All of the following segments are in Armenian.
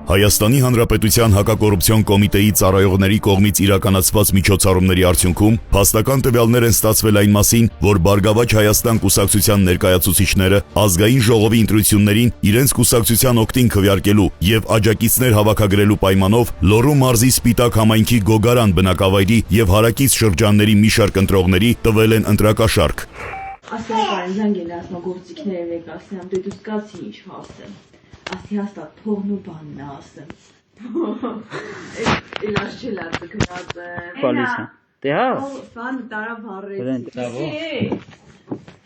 Հայաստանի Հանրապետության հակակոռուպցիոն կոմիտեի ծառայողների կողմից իրականացված միջոցառումների արդյունքում փաստական տվյալներ են ստացվել այն մասին, որ Բարգավաճ Հայաստան կուսակցության ներկայացուցիչները ազգային ժողովի ընտրություններին իրենց կուսակցության օգտին քվեարկելու եւ աջակիցներ հավաքագրելու պայմանով Լոռու մարզի Սպիտակ համայնքի Գոգարան բնակավայրի եւ հարակից շրջանների մի շարք ընտրողների տվել են ընտրակաշառք։ Ասկարան զանգել ասմագործիքները ներկայացնեմ, դե դու սկացի ինչ հասեմ։ Ասի հաստատ փողն ու բանն ասեմ։ Էլաշ չելած գնաց։ Պոլիսը։ Դե հա։ Ֆան տարա վառեց։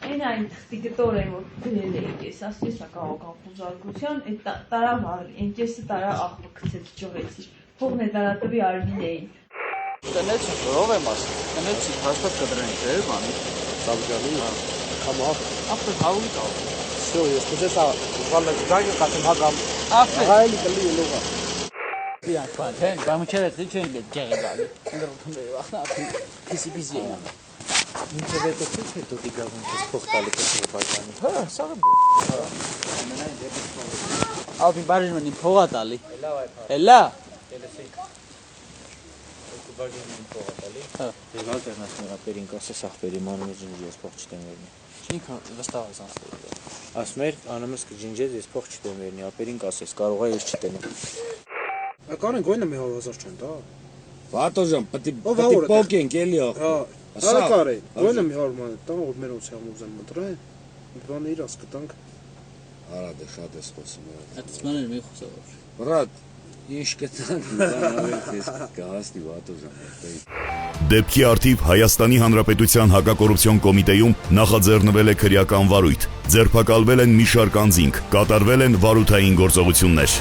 Այն այն տիկտոր եմ որ դնել էի ես, ասես է քաղաքական խոզարկության, այդ տարա վառի, այնքեսը տարա աղբը գցեց ճողեցի։ Փողն է տարա տվի Արմինեին։ Տնեցի, ով եմ ասում։ Տնեցի, հաստատ կդրենք, դե բանի։ Sabjani, kamaf. Ապա հավուի կավ։ Все, если это ладно, дай-ка как-то хагам. Ապա Հայլի կլի լուղա։ Բիան քան, բամուչերը չեն գեղեցի։ Ընդրում եմ վախնա, պիսի։ Ինչ է դա թե դու դիգազում ես փոխտալի կսպայանի։ Հա, սա։ Ապի բարին մնի փողա տալի։ Էլա։ Ես ալտերնատիվա պերին կասես ախպերի մանումը ջինջի ես փող չտեմ վերնի։ Ինքը վստահ ես անցել։ Ասում էր անամս կջինջես ես փող չտեմ վերնի, ապերին կասես կարող է ես չտենեմ։ Ակարեն գոյնը մի 1000 չեն դա։ Վատոժան, պտի պոկենք էլի ախ։ Հա, արակարե, գոյնը մի 100 ման, տան որ մեր ոցի համոզեմ մտրե։ Բան իր ասկտանք։ Արա դե շատ ես խոսում։ Այդ սմաներ մի խոսավոր։ Բրատ, ինչ կտանք, բան ես կհասնի Վատոժան։ Դեպքի արդիվ Հայաստանի Հանրապետության հակակոռուպցիոն կոմիտեում նախաձեռնվել է քրեական վարույթ, ձերբակալվել են մի շարք անձինք, կատարվել են վարութային գործողություններ։